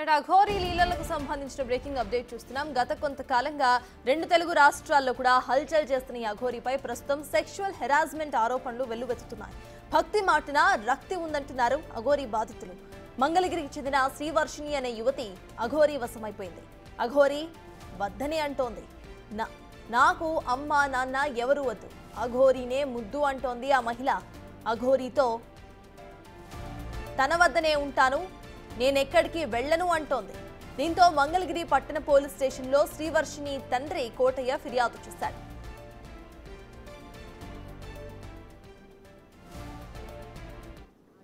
అఘోరీ లీలలకు సంబంధించిన breaking update చూస్తున్నాం. గత కొంతకాలంగా రెండు తెలుగు రాష్ట్రాల్లో కూడా హల్చల్ చేస్తున్న ఈ అఘోరీపై ప్రస్తుతం సెక్షువల్ హెరాస్మెంట్ ఆరోపణలు వెల్లువెత్తుతున్నాయి. భక్తి మాటన రక్తి ఉందంటున్నారు అఘోరీ బాధితులు. మంగళగిరికి చెందిన శ్రీవర్షిణి అనే యువతి అఘోరీ వశమైపోయింది. అఘోరీ వద్దని అంటోంది. నాకు అమ్మ నాన్న ఎవరు వద్దు, అఘోరీనే ముద్దు అంటోంది ఆ మహిళ. అఘోరీతో తన వద్దనే ఉంటాను, నేనెక్కడికి వెళ్లను అంటోంది. దీంతో మంగళగిరి పట్టణ పోలీస్ స్టేషన్లో శ్రీవర్షిణి తండ్రి కోటయ్య ఫిర్యాదు చేశాడు.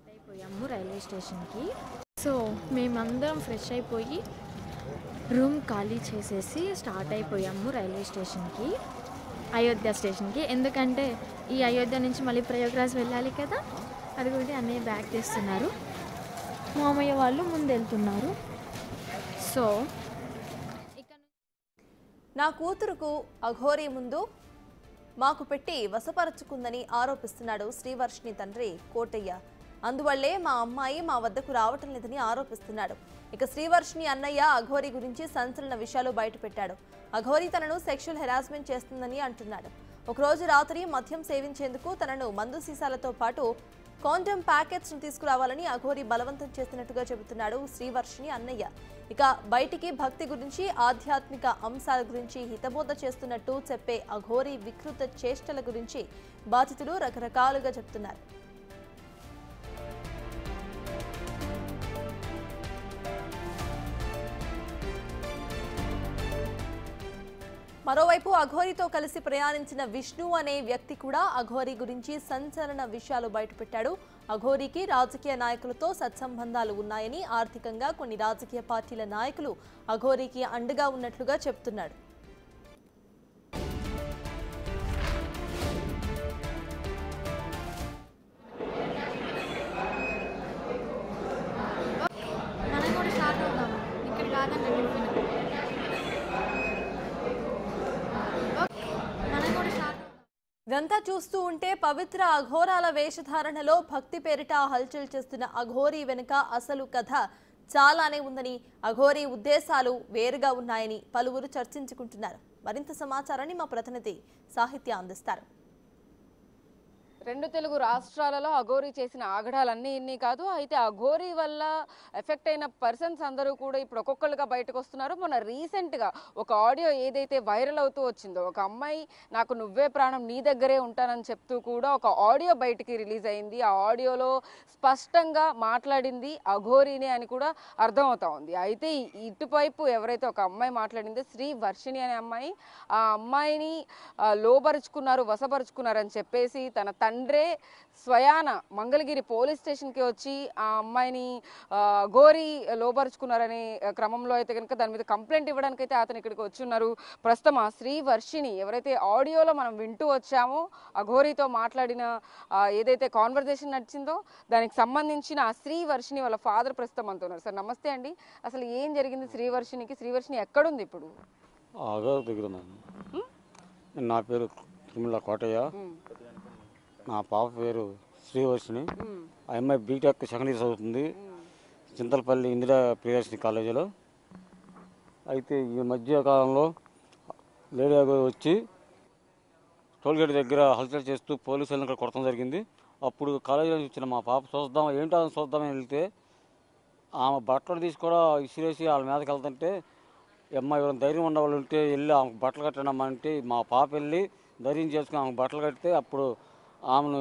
అయిపోయాము రైల్వే స్టేషన్కి. సో మేమందరం ఫ్రెష్ అయిపోయి రూమ్ ఖాళీ చేసేసి స్టార్ట్ అయిపోయాము రైల్వే స్టేషన్కి, అయోధ్య స్టేషన్కి. ఎందుకంటే ఈ అయోధ్య నుంచి మళ్ళీ ప్రయాగ్రాజ్ వెళ్ళాలి కదా, అది కూడా అన్నయ్య బ్యాగ్ తెస్తున్నారు, మామయ్య వాళ్ళు ముందు వెళ్తున్నారు. సో నా కూతురుకు అఘోరీ ముందు మాకు పెట్టి వశపరచుకుందని ఆరోపిస్తున్నాడు శ్రీవర్షిణి తండ్రి కోటయ్య. అందువల్లే మా అమ్మాయి మా వద్దకు రావటం లేదని ఆరోపిస్తున్నాడు. ఇక శ్రీవర్షిణి అన్నయ్య అఘోరీ గురించి సంచలన విషయాలు బయటపెట్టాడు. అఘోరీ తనను సెక్షువల్ హెరాస్మెంట్ చేస్తుందని అంటున్నాడు. ఒకరోజు రాత్రి మద్యం సేవించేందుకు తనను మందు సీసాలతో పాటు కాండమ్ ప్యాకెట్స్ ను తీసుకురావాలని అఘోరీ బలవంతం చేస్తున్నట్టుగా చెబుతున్నాడు శ్రీవర్షిణి అన్నయ్య. ఇక బయటికి భక్తి గురించి, ఆధ్యాత్మిక అంశాల గురించి హితబోధ చేస్తున్నట్టు చెప్పే అఘోరీ వికృత చేష్టల గురించి బాధితులు రకరకాలుగా చెప్తున్నారు. మరోవైపు అఘోరీతో కలిసి ప్రయాణించిన విష్ణు అనే వ్యక్తి కూడా అఘోరీ గురించి సంచలన విషయాలు బయటపెట్టాడు. అఘోరీకి రాజకీయ నాయకులతో సత్సంబంధాలు ఉన్నాయని, ఆర్థికంగా కొన్ని రాజకీయ పార్టీల నాయకులు అఘోరీకి అండగా ఉన్నట్లుగా చెప్తున్నాడు. ఇదంతా చూస్తూ ఉంటే పవిత్ర అఘోరాల వేషధారణలో భక్తి పేరిట హల్చల్ చేస్తున్న అఘోరీ వెనుక అసలు కథ చాలానే ఉందని, అఘోరీ ఉద్దేశాలు వేరుగా ఉన్నాయని పలువురు చర్చించుకుంటున్నారు. మరింత సమాచారాన్ని మా ప్రతినిధి సాహిత్య అందిస్తారు. రెండు తెలుగు రాష్ట్రాలలో అఘోరీ చేసిన ఆగడాలన్నీ ఇన్ని కాదు. అయితే అఘోరీ వల్ల ఎఫెక్ట్ అయిన పర్సన్స్ అందరూ కూడా ఇప్పుడు ఒక్కొక్కరుగా బయటకు వస్తున్నారు. మొన్న రీసెంట్గా ఒక ఆడియో ఏదైతే వైరల్ అవుతూ వచ్చిందో, ఒక అమ్మాయి నాకు నువ్వే ప్రాణం నీ దగ్గరే ఉంటానని చెప్తూ కూడా ఒక ఆడియో బయటికి రిలీజ్ అయింది. ఆ ఆడియోలో స్పష్టంగా మాట్లాడింది అఘోరీనే అని కూడా అర్థమవుతా ఉంది. అయితే ఇటువైపు ఎవరైతే ఒక అమ్మాయి మాట్లాడిందో శ్రీవర్షిణి అనే అమ్మాయి, ఆ అమ్మాయిని లోబరుచుకున్నారు, వశపరుచుకున్నారని చెప్పేసి తన తండ్రే స్వయాన మంగళగిరి పోలీస్ స్టేషన్కి వచ్చి ఆ అమ్మాయిని అఘోరీ లోబరుచుకున్నారనే క్రమంలో అయితే కనుక దాని మీద కంప్లైంట్ ఇవ్వడానికి అయితే అతను ఇక్కడికి వచ్చి ఉన్నారు. ప్రస్తుతం ఆ శ్రీవర్షిణి ఎవరైతే ఆడియోలో మనం వింటూ వచ్చామో, అఘోరీతో మాట్లాడిన ఏదైతే కాన్వర్జేషన్ నడిచిందో దానికి సంబంధించిన ఆ శ్రీవర్షిణి వాళ్ళ ఫాదర్ ప్రస్తుతం అంటున్నారు. సార్ నమస్తే అండి, అసలు ఏం జరిగింది శ్రీవర్షిణికి? శ్రీవర్షిణి ఎక్కడుంది ఇప్పుడు? నా పేరు తిరుమల కోటయ్య, నా పాప పేరు శ్రీవర్షిణి. ఆ అమ్మాయి బీటెక్ సెకండ్ ఇయర్ చదువుతుంది చింతలపల్లి ఇందిరా ప్రియదర్శిని కాలేజీలో. అయితే ఈ మధ్య కాలంలో లేడీ అఘోరీ వచ్చి టోల్గేట్ దగ్గర హల్చల్ చేస్తూ పోలీసులను ఇక్కడ కొట్టడం జరిగింది. అప్పుడు కాలేజీలో వచ్చిన మా పాప చూద్దామని వెళ్తే ఆమె బట్టలు తీసి కూడా ఇసిరేసి వాళ్ళ మీదకి వెళ్తుంటే, అమ్మాయి ఎవరైనా ధైర్యం ఉన్న వాళ్ళు ఉంటే వెళ్ళి ఆమెకు బట్టలు కట్టడమ్మా అంటే మా పాప వెళ్ళి ధైర్యం చేసుకుని ఆమెకు బట్టలు కడితే అప్పుడు ఆమెను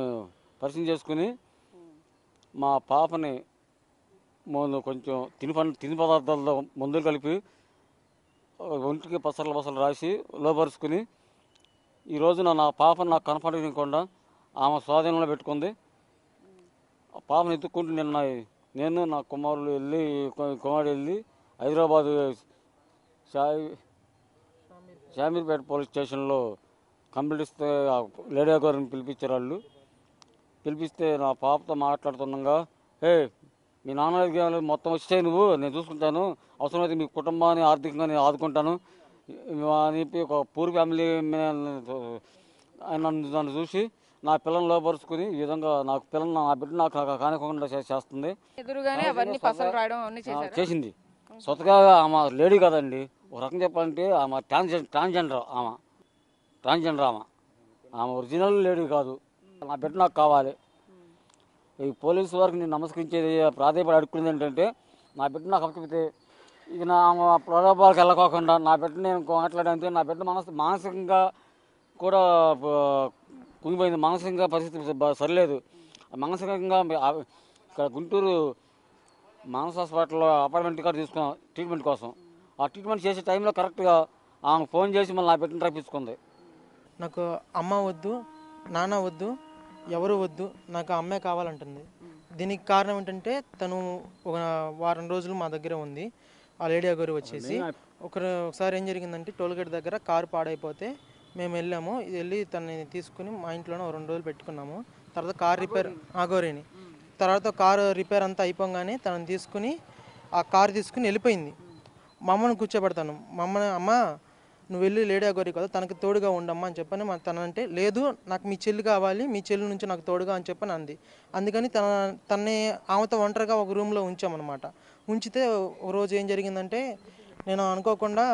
పరిచయం చేసుకుని మా పాపని కొంచెం తిని పదార్థాలతో మందులు కలిపి ఒంటికి పసర్లు రాసి లోపరుచుకుని ఈ రోజున నా పాపను నాకు కనపడకుండా ఆమె స్వాధీనంలో పెట్టుకుంది. పాపను ఎత్తుక్కుంటూ నిన్న నేను నా కుమారుడు వెళ్ళి హైదరాబాదు షామీర్పేట పోలీస్ స్టేషన్లో కంప్లైంట్ ఇస్తే లేడీ అఘోరీని పిలిపించారు. వాళ్ళు పిలిపిస్తే నా పాపతో మాట్లాడుతుండగా, మీ నాన్న మొత్తం వచ్చాయి, నేను చూసుకుంటాను, అవసరమైతే మీ కుటుంబాన్ని ఆర్థికంగా నేను ఆదుకుంటాను అని చెప్పి ఒక పూర్ ఫ్యామిలీ నన్ను చూసి నా పిల్లల్ని లోపరుచుకుని ఈ విధంగా నా బిడ్డ నాకు కానివ్వకుండా చేస్తుంది. ఎదురుగానే అవన్నీ పసలు రాయడం అవన్నీ చేసింది. స్వతగా ఆమె లేడీ కదండి, ఒక రకం చెప్పాలంటే ఆమె ట్రాన్స్జెండర్ ఆమె ఒరిజినల్ లేడీ కాదు. నా బిడ్డ నాకు కావాలి. ఈ పోలీసు వారికి నేను నమస్కరించేది, ప్రాధాన్యపడి అడుక్కునేది ఏంటంటే నా బిడ్డ నాకు అప్పచెప్తే ఇక నా ప్రలోభాలకు వెళ్ళకోకుండా నా బిడ్డ నేను మాట్లాడంతే నా బిడ్డ మానసికంగా కూడా కుంగిపోయింది. మానసికంగా పరిస్థితి సరిలేదు. మానసికంగా ఇక్కడ గుంటూరు మానస హాస్పిటల్లో అపాయింట్మెంట్ కార్డు తీసుకున్నాం ట్రీట్మెంట్ కోసం. ఆ ట్రీట్మెంట్ చేసే టైంలో కరెక్ట్గా ఆమె ఫోన్ చేసి మళ్ళీ నా బిడ్డను రప్పించుకుంది. నాకు అమ్మ వద్దు, నాన్న వద్దు, ఎవరు వద్దు, నాకు అమ్మే కావాలంటుంది. దీనికి కారణం ఏంటంటే తను ఒక వారం రోజులు మా దగ్గర ఉంది. ఆ లేడీ అగోరి వచ్చేసి ఒకసారి ఏం జరిగిందంటే టోల్గేట్ దగ్గర కారు పాడైపోతే మేము వెళ్ళి తనని తీసుకుని మా ఇంట్లోనే 2 రోజులు పెట్టుకున్నాము. తర్వాత కారు రిపేర్ అగోరిని తర్వాత కారు రిపేర్ అంతా అయిపోగానే తనని తీసుకుని ఆ కారు తీసుకుని వెళ్ళిపోయింది. మా అమ్మను కూర్చోబెడతాను. మా అమ్మని అమ్మ నువ్వు వెళ్ళి లేడీ అగోరి కదా తనకి తోడుగా ఉండమ్మా అని చెప్పని తనంటే లేదు నాకు మీ చెల్లి కావాలి, మీ చెల్లి నుంచి నాకు తోడుగా అని చెప్పని అంది. అందుకని తనని ఆమెతో ఒంటరిగా ఒక రూమ్లో ఉంచామన్నమాట. ఉంచితే ఒక రోజు ఏం జరిగిందంటే నేను అనుకోకుండా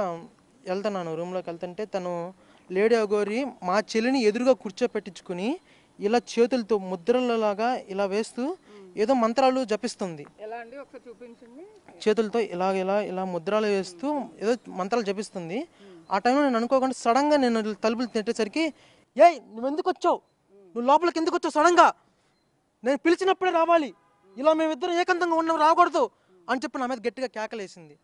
వెళ్తున్నాను రూమ్లోకి వెళ్తుంటే తను లేడీ అగోరి మా చెల్లిని ఎదురుగా కూర్చోపెట్టించుకుని ఇలా చేతులతో ముద్రలలాగా ఇలా వేస్తూ ఏదో మంత్రాలు జపిస్తుంది. చేతులతో ఇలా ముద్రలు వేస్తూ ఏదో మంత్రాలు జపిస్తుంది. ఆ టైంలో నేను అనుకోకుండా సడన్గా నేను తలుపులు తిట్టేసరికి ఏయ్ నువ్వు ఎందుకు వచ్చావు, నువ్వు లోపలికి ఎందుకు వచ్చావు, సడన్గా నేను పిలిచినప్పుడే రావాలి, ఇలా మేమిద్దరం ఏకాంతంగా ఉన్నాం రాకూడదు అని చెప్పి నా మీద గట్టిగా కేకలేసింది.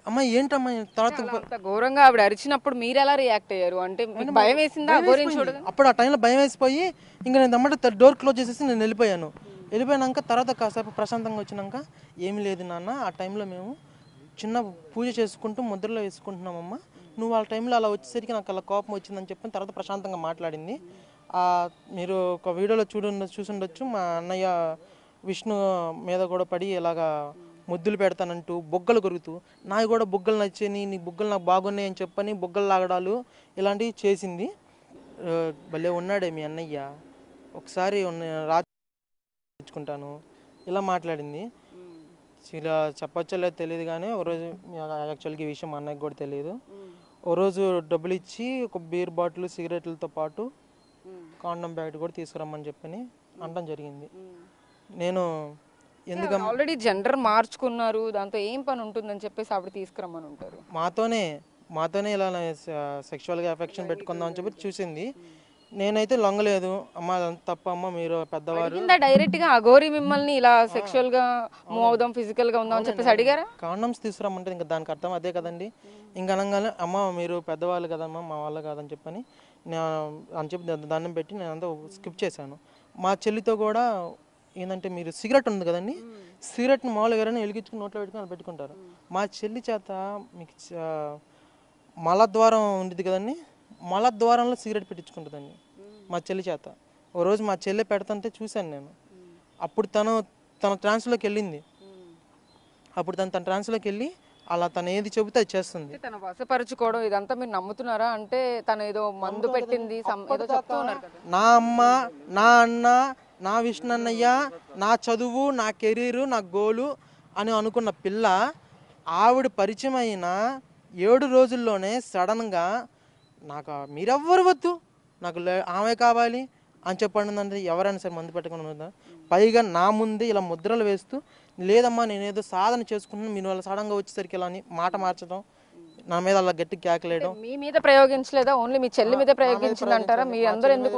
అమ్మ ఏంటమ్మా తర్వాత ఘోరంగా ఆవిడ అరిచినప్పుడు మీరు ఎలా రియాక్ట్ అయ్యారు? అంటే భయం వేసిందా? అప్పుడు ఆ టైంలో భయం వేసిపోయి ఇంకా నేను దమ్మంటే డోర్ క్లోజ్ చేసేసి నేను వెళ్ళిపోయాక తర్వాత కాసేపు ప్రశాంతంగా వచ్చినాక ఏమీ లేదు నాన్న, ఆ టైంలో మేము చిన్న పూజ చేసుకుంటూ ముద్రలో వేసుకుంటున్నామమ్మా, నువ్వు ఆ టైంలో అలా వచ్చేసరికి నాకు అలా కోపం వచ్చిందని చెప్పి తర్వాత ప్రశాంతంగా మాట్లాడింది. మీరు ఒక వీడియోలో చూసుండొచ్చు మా అన్నయ్య విష్ణు మీద కూడా పడి ఇలాగా ముద్దులు పెడతానంటూ బొగ్గలు కొరుకుతూ నాకు కూడా బొగ్గలు నచ్చాయి, నీ బొగ్గలు నాకు బాగున్నాయి అని చెప్పని బొగ్గలు లాగడాలు ఇలాంటివి చేసింది. భలే ఉన్నాడే మీ అన్నయ్య, ఒకసారి రాచుకుంటాను ఇలా మాట్లాడింది. ఇలా చెప్పచ్చో లేదో తెలియదు కానీ ఓ రోజు యాక్చువల్గా ఈ విషయం మా అన్నయ్యకి కూడా తెలియదు. ఓ రోజు డబ్బులు ఇచ్చి ఒక బీర్ బాటిల్ సిగరెట్లతో పాటు కాండం ప్యాకెట్ కూడా తీసుకురమ్మని చెప్పని అనడం జరిగింది. నేను ఎందుకంటే ఆల్రెడీ జెండర్ మార్చుకున్నారు, దాంతో ఏం పని ఉంటుందని చెప్పేసి ఆవిడ తీసుకురమ్మని ఉంటారు. మాతోనే ఇలా సెక్షువల్గా ఎఫెక్షన్ పెట్టుకుందాం అని చెప్పి చూసింది. నేనైతే లొంగలేదు. అమ్మ తప్ప అమ్మ, మీరు పెద్దవారు. డైరెక్ట్ గా అఘోరి మిమ్మల్ని ఇలా సెక్షువల్ గా మూవ్ అవుదాం, ఫిజికల్ గా ఉందాం అని చెప్పేసి అడిగారా? కాండమ్స్ తీసుకురమ్మంటే ఇంకా దానికి అర్థం అదే కదండి. ఇంకా అనగానే అమ్మ మీరు పెద్దవాళ్ళు కదమ్మా, మా వాళ్ళు కాదని చెప్పని అని చెప్పి దండం పెట్టి నేను అంతా స్కిప్ చేశాను. మా చెల్లితో కూడా ఏంటంటే మీరు సిగరెట్ ఉంది కదండి, సిగరెట్ని మామూలుగా ఎవరైనా వెలిగించుకుని నోట్లో పెట్టుకుని పెట్టుకుంటారు. మా చెల్లి చేత మీకు మలద్వారం ఉండేది కదండి, మలద్వారంలో సిగరెట్ పెట్టించుకుంటుందండి మా చెల్లి చేత. ఓ రోజు మా చెల్లి పెడుతుంటే చూశాను నేను. అప్పుడు తన ట్రాన్స్లోకి వెళ్ళింది. అప్పుడు తన ట్రాన్స్లోకి వెళ్ళి అలా తను ఏది చెబితే అది చేస్తుంది. తన వశపరుచుకోవడం ఇదంతా మీరు నమ్ముతున్నారా? అంటే తను ఏదో మందు పెట్టింది ఏదో చెప్తూ ఉన్నారు కదా. నా అమ్మ, నా అన్న, నా విష్ణు అన్నయ్య, నా చదువు, నా కెరీరు, నా గోలు అని అనుకున్న పిల్ల ఆవిడ పరిచయం అయిన 7 రోజుల్లోనే సడన్గా నాకు మీరెవ్వరు వద్దు, నాకు ఆమె కావాలి అని చెప్పండి అంటే ఎవరైనా సరే మందు పెట్టుకుని పైగా నా ముందే ఇలా ముద్రలు వేస్తూ లేదమ్మా నేనేదో సాధన చేసుకుంటున్నాను, మీరు వాళ్ళ సడన్గా వచ్చేసరికి ఇలా అని మాట మార్చడం, నా మీద అలా గట్టి కేకలేయడం. మీ మీద ప్రయోగించలేదా? ఓన్లీ మీ చెల్లి మీద ప్రయోగించింది అంటారా? మీ అందరూ ఎందుకు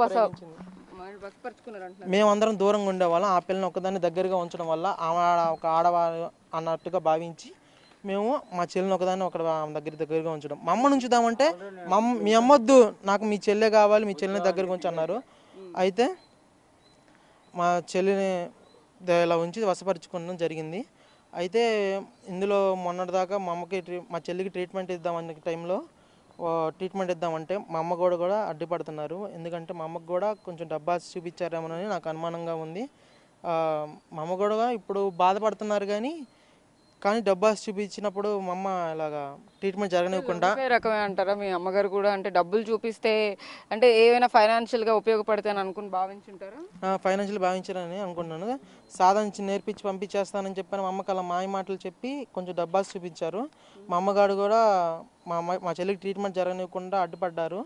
మేమందరం దూరంగా ఉండేవాళ్ళం. ఆ పిల్లని ఒకదాన్ని దగ్గరగా ఉంచడం వల్ల ఆమె ఒక ఆడవారు అన్నట్టుగా భావించి మేము మా చెల్లిని ఒకదాన్ని దగ్గరగా ఉంచడం. మా అమ్మ ఉంచుదామంటే మీ అమ్మొద్దు, నాకు మీ చెల్లె కావాలి, మీ చెల్లిని దగ్గరగా ఉంచి అన్నారు. అయితే మా చెల్లిని ఇలా ఉంచి వశపరుచుకోవడం జరిగింది. అయితే ఇందులో మొన్నటిదాకా మా చెల్లికి ట్రీట్మెంట్ ఇద్దామన్న టైంలో ట్రీట్మెంట్ ఇద్దామంటే మా అమ్మ కూడా అడ్డుపడుతున్నారు. ఎందుకంటే మా అమ్మకు కూడా కొంచెం డబ్బాస్ చూపించారేమోనని నాకు అనుమానంగా ఉంది. మా అమ్మ కూడా ఇప్పుడు బాధపడుతున్నారు కానీ కానీ డబ్బాస్ చూపించినప్పుడు మా అమ్మ ఇలాగా ట్రీట్మెంట్ జరగనివ్వకుండా ఒకే రకమే అంటారా మీ అమ్మగారు కూడా? అంటే డబ్బులు చూపిస్తే అంటే ఏమైనా ఫైనాన్షియల్గా ఉపయోగపడతాయని అనుకుని భావించుంటారా? ఫైనాన్షియల్ భావించాలని అనుకున్నాను. సాధించి నేర్పించి పంపించేస్తానని చెప్పాను. మా అమ్మకి అలా మాయ మాటలు చెప్పి కొంచెం డబ్బాస్ చూపించారు. మా అమ్మగారు కూడా మా చెల్లికి ట్రీట్మెంట్ జరగనివ్వకుండా అడ్డుపడ్డారు.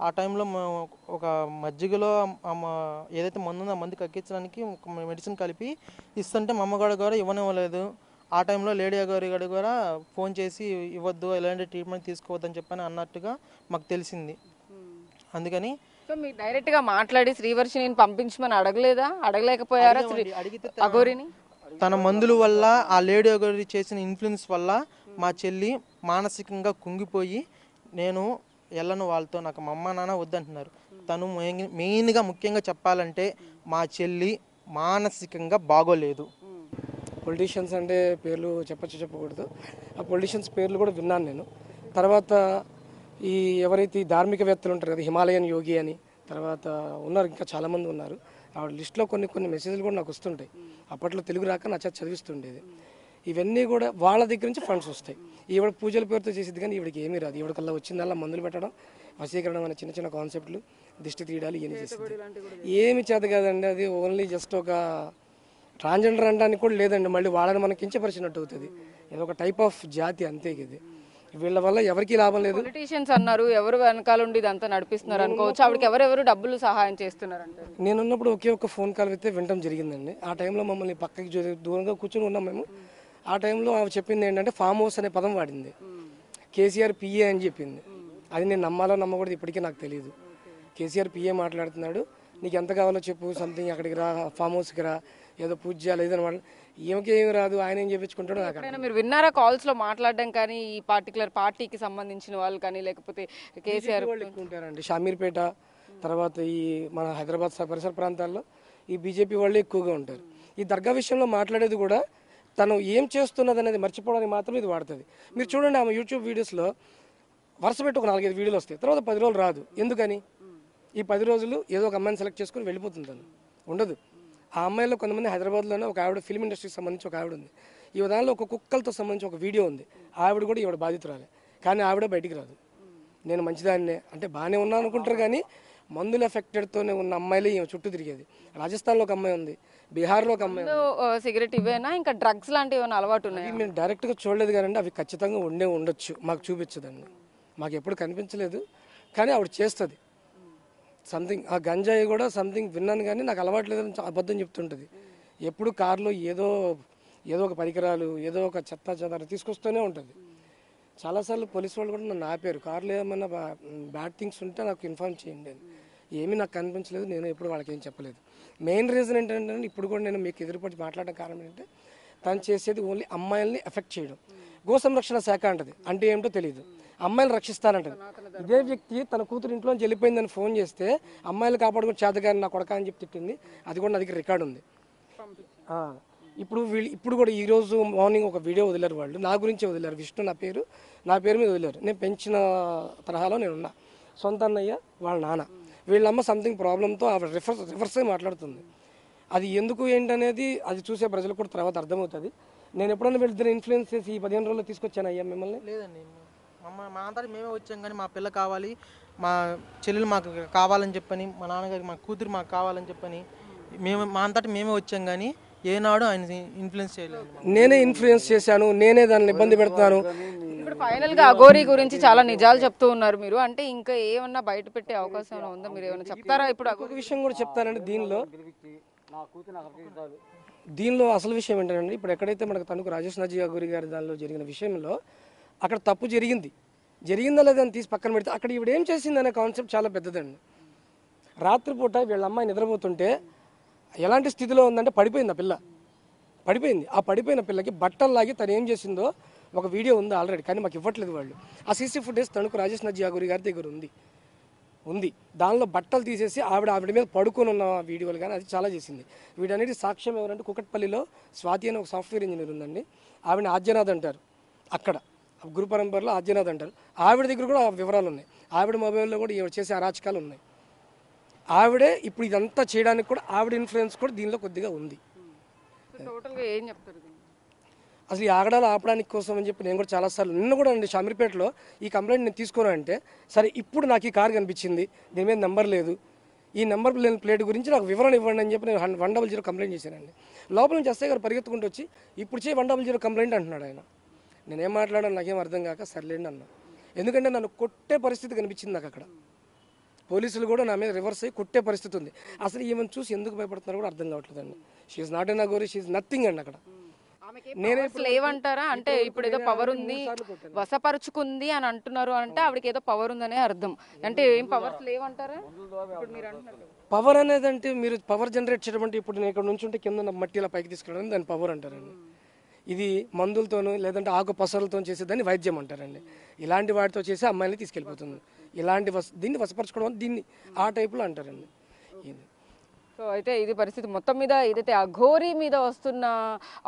ఆ టైంలో ఒక మజ్జిగలో ఏదైతే మందు ఉందో ఆ మందు కక్కించడానికి మెడిసిన్ కలిపి ఇస్తుంటే మా అమ్మగారు కూడా ఇవ్వనివ్వలేదు. ఆ టైంలో లేడీ గారి కూడా ఫోన్ చేసి ఇవ్వద్దు, ఎలాంటి ట్రీట్మెంట్ తీసుకోవద్దని చెప్పని అన్నట్టుగా మాకు తెలిసింది. అందుకని సో మీరు డైరెక్ట్గా మాట్లాడి శ్రీవర్షిని పంపించమని అడగలేకపోయారా అఘోరిని? తన మందుల వల్ల ఆ లేడీ గారి చేసిన ఇన్ఫ్లుయెన్స్ వల్ల మా చెల్లి మానసికంగా కుంగిపోయి నేను వెళ్ళను వాళ్ళతో, నాకు మా అమ్మ నాన్న వద్దంటున్నారు. తను మెయిన్గా ముఖ్యంగా చెప్పాలంటే మా చెల్లి మానసికంగా బాగోలేదు. పొలిటీషియన్స్ అంటే పేర్లు చెప్పకూడదు. ఆ పొలిటీషియన్స్ పేర్లు కూడా విన్నాను నేను. తర్వాత ఈ ఎవరైతే ఈ ధార్మికవేత్తలు ఉంటారు కదా, హిమాలయన్ యోగి అని తర్వాత ఉన్నారు, ఇంకా చాలామంది ఉన్నారు. ఆ లిస్ట్లో కొన్ని మెసేజ్లు కూడా నాకు వస్తుంటాయి. అప్పట్లో తెలుగు రాక నా చేత చదివిస్తుండేది. ఇవన్నీ కూడా వాళ్ళ దగ్గర నుంచి ఫండ్స్ వస్తాయి. ఈవిడ పూజల పేరుతో చేసేది కానీ ఈవిడికి ఏమీ రాదు. ఈవిడకల్లా వచ్చిందల్లా మందులు పెట్టడం, వశీకరణం అనే చిన్న చిన్న కాన్సెప్ట్లు, దిష్టి తీయడాలు ఇవన్నీ చేస్తుంది. ఏమి చేత కాదండి, అది ఓన్లీ జస్ట్ ఒక ట్రాన్స్జెండర్ అనడానికి కూడా లేదండి. మళ్ళీ వాళ్ళని మనకి కించపరిచినట్టు అవుతుంది. ఇది ఒక టైప్ ఆఫ్ జాతి అంతే. ఇది వీళ్ళ వల్ల ఎవరికి లాభం లేదు. పొలిటీషియన్స్ అన్నారు, ఎవరు వెనకాల ఉండి ఇదంతా నడిపిస్తున్నారు అనుకోవచ్చు. ఆవిడకి ఎవరెవరు డబ్బులు సహాయం చేస్తున్నారు అంటే? నేనున్నప్పుడు ఒకే ఒక ఫోన్ కాల్ అయితే వినటం జరిగిందండి. ఆ టైంలో మమ్మల్ని పక్కకి దూరంగా కూర్చొని ఉన్నాం మేము. ఆ టైంలో ఆమె చెప్పింది ఏంటంటే ఫామ్ హౌస్ అనే పదం వాడింది. కేసీఆర్ పిఏ అని చెప్పింది. అది నేను నమ్మాలో నమ్మకూడదు ఇప్పటికీ నాకు తెలియదు. కేసీఆర్ పిఏ మాట్లాడుతున్నాడు, నీకు ఎంత కావాలో చెప్పు, సంథింగ్ అక్కడికి రా, ఫామ్ హౌస్కి రా, ఏదో పూజ చేయాలి ఏదైనా. ఏమికి ఏమి రాదు, ఆయన ఏం చెప్పించుకుంటాడో నాకు. మీరు విన్నారా కాల్స్ లో మాట్లాడడం కానీ, ఈ పర్టికులర్ పార్టీకి సంబంధించిన వాళ్ళు కానీ, లేకపోతే కేసీఆర్ వాళ్ళు ఎక్కువ ఉంటారండి. షామీర్పేట తర్వాత ఈ మన హైదరాబాద్ పరిసర ప్రాంతాల్లో ఈ బీజేపీ వాళ్ళు ఎక్కువగా ఉంటారు. ఈ దర్గా విషయంలో మాట్లాడేది కూడా తను ఏం చేస్తున్నది అనేది మర్చిపోవడానికి మాత్రం ఇది వాడుతుంది. మీరు చూడండి, ఆమె యూట్యూబ్ వీడియోస్లో వరుస పెట్టి ఒక 4-5 వీడియోలు వస్తాయి. తర్వాత 10 రోజులు రాదు. ఎందుకని? ఈ 10 రోజులు ఏదో ఒక అమ్మాయిని సెలెక్ట్ చేసుకుని వెళ్ళిపోతుంది, తను ఉండదు. ఆ అమ్మాయిలో కొంతమంది హైదరాబాద్లోనే ఒక ఆవిడ ఫిల్మ్ ఇండస్ట్రీకి సంబంధించి ఒక ఆవిడ ఉంది. ఈ దానిలో ఒక కుక్కలతో సంబంధించి ఒక వీడియో ఉంది. ఆవిడ కూడా ఈవిడ బాధితురాలే, కానీ ఆవిడ బయటికి రాదు. నేను మంచిదాన్నే అంటే బాగానే ఉన్నాను అనుకుంటారు, కానీ మందుల ఎఫెక్టెడ్తోనే ఉన్న అమ్మాయిలే ఈమె చుట్టూ తిరిగేది. రాజస్థాన్లో ఒక అమ్మాయి ఉంది, బీహార్లో ఒక అమ్మాయి ఉంది. సిగరెట్ ఇవేనా, ఇంకా డ్రగ్స్ లాంటివి ఏమైనా అలవాటు ఉన్నాయి? మేము డైరెక్ట్గా చూడలేదు కానీ అవి ఖచ్చితంగా ఉండొచ్చు. మాకు చూపించదండి, మాకు ఎప్పుడు కనిపించలేదు. కానీ ఆవిడ చేస్తుంది సంథింగ్. ఆ గంజాయి కూడా సంథింగ్ విన్నాను కానీ నాకు అలవాటు లేదని అబద్ధం చెప్తుంటుంది. ఎప్పుడు కారులో ఏదో ఒక పరికరాలు, ఏదో ఒక చెత్త తీసుకొస్తూనే ఉంటుంది. చాలాసార్లు పోలీసు వాళ్ళు కూడా నన్ను ఆపారు, కారులో ఏమైనా బ్యాడ్ థింగ్స్ ఉంటే నాకు ఇన్ఫార్మ్ చేయండి అని. ఏమీ నాకు కనిపించలేదు, నేను ఎప్పుడు వాళ్ళకి ఏం చెప్పలేదు. మెయిన్ రీజన్ ఏంటంటే ఇప్పుడు కూడా నేను మీకు ఎదురుపడి మాట్లాడడం కారణం ఏంటంటే తను చేసేది ఓన్లీ అమ్మాయిల్ని ఎఫెక్ట్ చేయడం. గో సంరక్షణ శాఖ అంటది అంటే ఏమిటో తెలియదు, అమ్మాయిలు రక్షిస్తానంటది. ఇదే వ్యక్తి తన కూతురు ఇంట్లోంచి వెళ్ళిపోయిందని ఫోన్ చేస్తే అమ్మాయిలు కాపాడుకుని చేతగాని నా కొడక అని చెప్పి తిట్టింది. అది కూడా నా దగ్గర రికార్డు ఉంది. ఇప్పుడు కూడా ఈరోజు మార్నింగ్ ఒక వీడియో వదిలేరు, వాళ్ళు నా గురించే వదిలేరు. విష్ణు నా పేరు మీద వదిలేరు. నేను పెంచిన తరహాలో నేనున్నా. సొంత అన్నయ్య వాళ్ళ నాన్న, వీళ్ళమ్మ సంథింగ్ ప్రాబ్లంతో ఆవిడ రివర్స్ అయి మాట్లాడుతుంది. అది ఎందుకు ఏంటనేది అది చూసే ప్రజలకు కూడా తర్వాత అర్థమవుతుంది. నేను ఎప్పుడన్నా వీళ్ళిద్దరు ఇన్ఫ్లుయెన్స్ చేసి ఈ 15 రోజుల్లో తీసుకొచ్చాను అయ్యా మిమ్మల్ని? లేదండి, మా అంతటి మేమే వచ్చాం. కానీ మా పిల్ల కావాలి, మా చెల్లెలు మాకు కావాలని చెప్పని, మా నాన్నగారికి మా కూతురు మాకు కావాలని చెప్పని మా అంతటి మేమే వచ్చాం. కానీ ఏనాడు ఆయన ఇన్ఫ్లుయెన్స్ చేయలేదు. నేనే ఇన్ఫ్లుయెన్స్ చేశాను, నేనే దాన్ని ఇబ్బంది పెడతాను. ఇప్పుడు ఫైనల్ గా అఘోరి గురించి చాలా నిజాలు చెప్తూ ఉన్నారు మీరు. అంటే ఇంకా ఏమన్నా బయట పెట్టే అవకాశం ఉందా? మీరు ఏమైనా చెప్తారా? ఇప్పుడు ఒక విషయం కూడా చెప్తానండి. దీనిలో అసలు విషయం ఏంటంటే ఇప్పుడు ఎక్కడైతే మనకు తణుకు రాజేష్ నాజీ అఘోరి గారి దానిలో జరిగిన విషయంలో అక్కడ తప్పు జరిగిందా లేదా అని తీసి పక్కన పెడితే అక్కడ ఈవిడ ఏం చేసింది అనే కాన్సెప్ట్ చాలా పెద్దదండి. రాత్రిపూట వీళ్ళ అమ్మాయి నిద్రపోతుంటే ఎలాంటి స్థితిలో ఉందంటే పడిపోయింది. ఆ పిల్ల పడిపోయింది. ఆ పడిపోయిన పిల్లకి బట్టలు లాగి తను ఏం చేసిందో ఒక వీడియో ఉంది ఆల్రెడీ, కానీ మాకు ఇవ్వట్లేదు వాళ్ళు. ఆ CC footage Tanuku Rajesh Nazi Aghori గారి దగ్గర ఉంది. దానిలో బట్టలు తీసేసి ఆవిడ మీద పడుకొని ఉన్న వీడియోలు కానీ అది చాలా చేసింది. వీటన్నిటి సాక్ష్యం ఎవరంటే కుకట్పల్లిలో స్వాతి అని ఒక సాఫ్ట్వేర్ ఇంజనీర్ ఉందండి. ఆవిడని ఆద్యనాథ్ అంటారు. అక్కడ గురు పరంపరలో ఆద్యనాథ్ అంటారు. ఆవిడ దగ్గర కూడా వివరాలు ఉన్నాయి. ఆవిడ మొబైల్లో కూడా ఈవిడ చేసే అరాచకాలు ఉన్నాయి. ఆవిడే ఇప్పుడు ఇదంతా చేయడానికి కూడా ఆవిడ ఇన్ఫ్లుయెన్స్ కూడా దీనిలో కొద్దిగా ఉంది. టోటల్గా ఏం చెప్తారు? అసలు ఈ ఆగడాలు ఆపడానికి కోసం అని చెప్పి నేను కూడా చాలాసార్లు నిన్న కూడా అండి షామీర్పేటలో ఈ కంప్లైంట్ నేను తీసుకున్నా అంటే సరే ఇప్పుడు నాకు ఈ కార్ కనిపించింది దీని మీద నెంబర్ లేదు ఈ నెంబర్ లేని ప్లేట్ గురించి నాకు వివరణ ఇవ్వండి అని చెప్పి నేను 100 కంప్లైంట్ చేశానండి. లోపల నుంచి ఎస్ఐ గారు పరిగెత్తుకుంటూ వచ్చి ఇప్పుడు 100 కంప్లైంట్ అంటున్నాడు ఆయన. నేనేం మాట్లాడాను నాకేం అర్థం కాక సర్లేండి అన్న. ఎందుకంటే నన్ను కొట్టే పరిస్థితి కనిపించింది నాకు అక్కడ. పోలీసులు కూడా నా మీద రివర్స్ అయ్యి కొట్టే పరిస్థితి ఉంది. అసలు ఈమెను చూసి ఎందుకు భయపడుతున్నారో కూడా అర్థం కావట్లేదండి. She's not an Aghori, she's nothing అండి అక్కడ. నేనే లేవంటారా అంటే ఇప్పుడు ఏదో పవర్ ఉంది వశపరుచుకుంది అని అంటున్నారు అంటే ఆవిడకి ఏదో పవర్ ఉందనే అర్థం. అంటే ఏం పవర్స్ లేవంటారా ఇప్పుడు మీరు అంటున్నారు? పవర్ అనేది అంటే మీరు పవర్ జనరేట్ చేయడం అంటే ఇప్పుడు నేను ఇక్కడ నుంచి ఉంటే కింద మట్టి ఇలా పైకి తీసుకెళ్ళడం దాన్ని పవర్ అంటారండి. ఇది మందులతోనూ లేదంటే ఆకు పసరులతో చేసేదాన్ని వైద్యం అంటారండి. ఇలాంటి వాటితో చేసి అమ్మాయిని తీసుకెళ్ళిపోతుంది. ఇలాంటి దీన్ని వశపరచుకోవడం దీన్ని ఆ టైపులో అంటారండి. ఇది సో అయితే ఇది పరిస్థితి మొత్తం మీద ఏదైతే అఘోరీ మీద వస్తున్న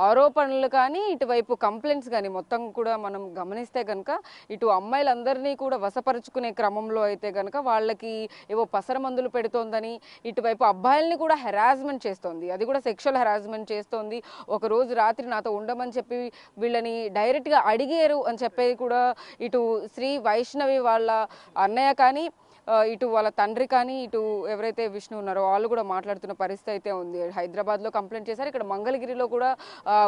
ఆరోపణలు కానీ ఇటువైపు కంప్లైంట్స్ కానీ మొత్తం కూడా మనం గమనిస్తే కనుక ఇటు అమ్మాయిలందరినీ కూడా వశపరుచుకునే క్రమంలో అయితే కనుక వాళ్ళకి ఏవో పసర మందులు పెడుతోందని ఇటువైపు అబ్బాయిల్ని కూడా హెరాస్మెంట్ చేస్తోంది. అది కూడా సెక్షువల్ హెరాస్మెంట్ చేస్తోంది. ఒక రోజు రాత్రి నాతో ఉండమని చెప్పి వీళ్ళని డైరెక్ట్గా అడిగారు అని చెప్పి కూడా ఇటు శ్రీ వైష్ణవి వాళ్ళ అన్నయ్య కానీ ఇటు వాళ్ళ తండ్రి కానీ ఇటు ఎవరైతే విష్ణు ఉన్నారో వాళ్ళు కూడా మాట్లాడుతున్న పరిస్థితి అయితే ఉంది. హైదరాబాద్లో కంప్లైంట్ చేశారు, ఇక్కడ మంగళగిరిలో కూడా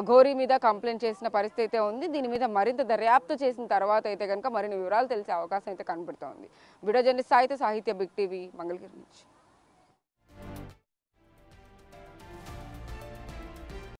ఘోరీ మీద కంప్లైంట్ చేసిన పరిస్థితి అయితే ఉంది. దీని మీద మరింత దర్యాప్తు చేసిన తర్వాత అయితే కనుక మరిన్ని వివరాలు తెలిసే అవకాశం అయితే కనబడుతోంది. వీడియో జర్నలిస్ట్ సాహిత్య బిగ్ టీవీ మంగళగిరి నుంచి.